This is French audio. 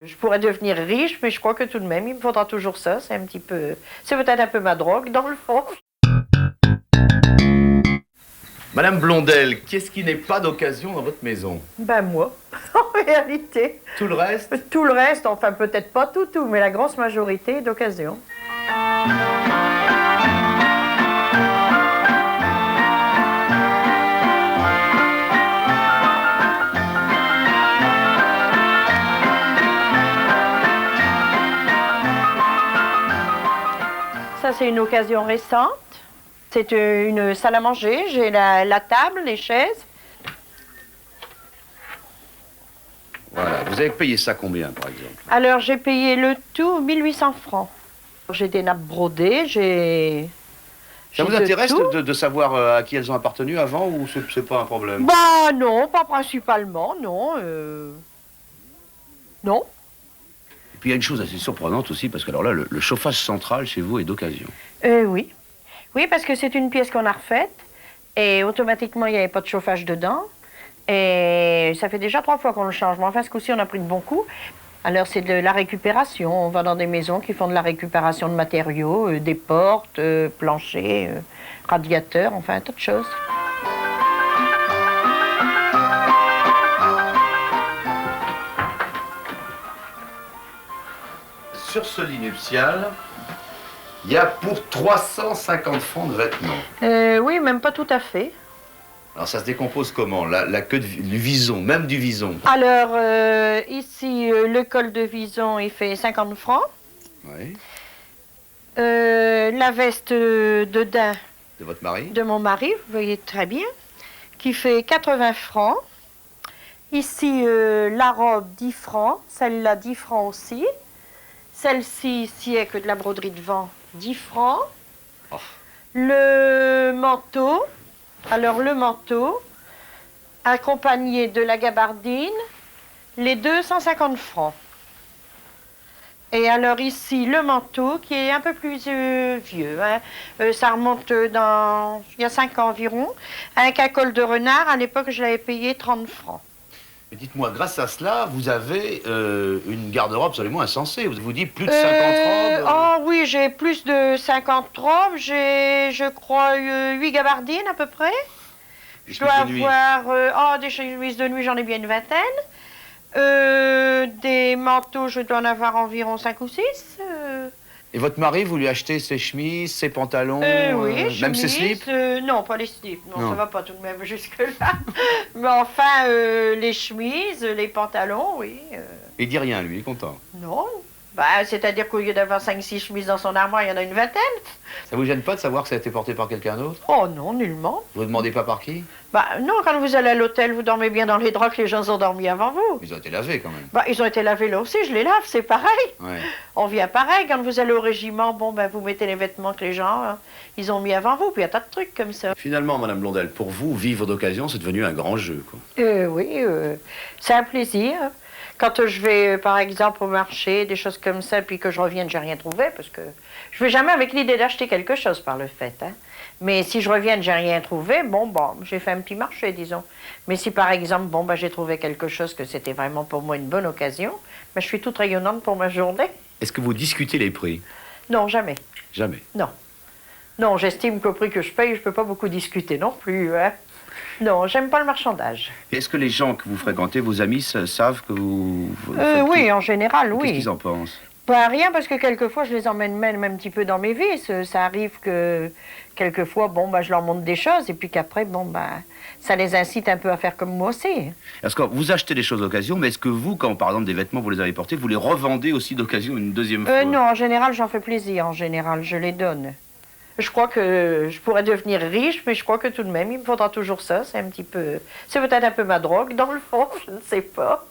Je pourrais devenir riche, mais je crois que tout de même, il me faudra toujours ça. C'est peut-être un peu ma drogue, dans le fond. Madame Blondel, qu'est-ce qui n'est pas d'occasion dans votre maison? Ben moi, en réalité. Tout le reste? Tout le reste, enfin peut-être pas tout, mais la grosse majorité est d'occasion. Ça, c'est une occasion récente. C'est une salle à manger. J'ai la table, les chaises. Voilà. Vous avez payé ça combien, par exemple? Alors, j'ai payé le tout 1800 francs. J'ai des nappes brodées, Ça vous intéresse de savoir à qui elles ont appartenu avant ou c'est pas un problème? Bah non, pas principalement, non. Non. Et puis il y a une chose assez surprenante aussi, parce que alors là, le chauffage central chez vous est d'occasion. Oui. Oui, parce que c'est une pièce qu'on a refaite et automatiquement, il n'y avait pas de chauffage dedans. Et ça fait déjà 3 fois qu'on le change. Mais enfin, ce coup-ci, on a pris de bons coups. Alors, c'est de la récupération. On va dans des maisons qui font de la récupération de matériaux, des portes, planchers, radiateurs, enfin, un tas de choses. Sur ce lit nuptial, il y a pour 350 francs de vêtements. Oui, même pas tout à fait. Alors ça se décompose comment? La queue du vison, même du vison. Alors, ici, le col de vison, il fait 50 francs. Oui. La veste de daim De votre mari? de mon mari, vous voyez très bien, qui fait 80 francs. Ici, la robe, 10 francs. Celle-là, 10 francs aussi. Celle-ci, ici, est que de la broderie de vent, 10 francs. Oh. Le manteau, alors le manteau, accompagné de la gabardine, les deux, 150 francs. Et alors ici, le manteau, qui est un peu plus vieux, hein. Ça remonte il y a 5 ans environ. Un cacole de renard, à l'époque, je l'avais payé 30 francs. Mais dites-moi, grâce à cela, vous avez une garde-robe absolument insensée. Vous vous dites plus de 50 robes? Oh oui, j'ai plus de 50 robes. J'ai, je crois, 8 gabardines à peu près. Je dois avoir des chemises de nuit, j'en ai bien une vingtaine. Des manteaux, je dois en avoir environ 5 ou 6. Et votre mari, vous lui achetez ses chemises, ses pantalons, Oui, même ses chemises, slips? non, pas les slips, non, Non. ça va pas tout de même jusque-là. Mais enfin, les chemises, les pantalons, oui. Il dit rien, lui, il est content. Non. Bah, c'est-à-dire qu'au lieu d'avoir 5-6 chemises dans son armoire, il y en a une vingtaine. Ça vous gêne pas de savoir que ça a été porté par quelqu'un d'autre? Oh non, nullement. Vous ne demandez pas par qui? Bah non, quand vous allez à l'hôtel, vous dormez bien dans les draps que les gens ont dormi avant vous. Ils ont été lavés quand même. Bah, ils ont été lavés là aussi, je les lave, c'est pareil. Ouais. On vient pareil, quand vous allez au régiment, bon, ben, vous mettez les vêtements que les gens, hein, ils ont mis avant vous, puis il y a tas de trucs comme ça. Finalement, Madame Blondel, pour vous, vivre d'occasion, c'est devenu un grand jeu, quoi. Oui, c'est un plaisir. Quand je vais, par exemple, au marché, des choses comme ça, puis que je revienne, j'ai rien trouvé, parce que je vais jamais avec l'idée d'acheter quelque chose par le fait, hein. Mais si je reviens, j'ai rien trouvé, bon, j'ai fait un petit marché, disons. Mais si, par exemple, j'ai trouvé quelque chose que c'était vraiment pour moi une bonne occasion, je suis toute rayonnante pour ma journée. Est-ce que vous discutez les prix? Non, jamais. Jamais. Non. Non, j'estime qu'au prix que je paye, je peux pas beaucoup discuter non plus, hein. Non, j'aime pas le marchandage. Est-ce que les gens que vous fréquentez, vos amis, savent que vous Oui, tout? en général, oui. Qu'est-ce qu'ils en pensent? Pas rien, parce que quelquefois, je les emmène même un petit peu dans mes vices. Ça arrive que, quelquefois, je leur montre des choses, et puis qu'après, ça les incite un peu à faire comme moi aussi. Est-ce que vous achetez des choses d'occasion, mais est-ce que vous, quand par exemple des vêtements, vous les avez portés, vous les revendez aussi d'occasion une deuxième fois? Non, en général, j'en fais plaisir, en général, je les donne. Je crois que je pourrais devenir riche, mais je crois que tout de même, il me faudra toujours ça. C'est peut-être un peu ma drogue, dans le fond, je ne sais pas.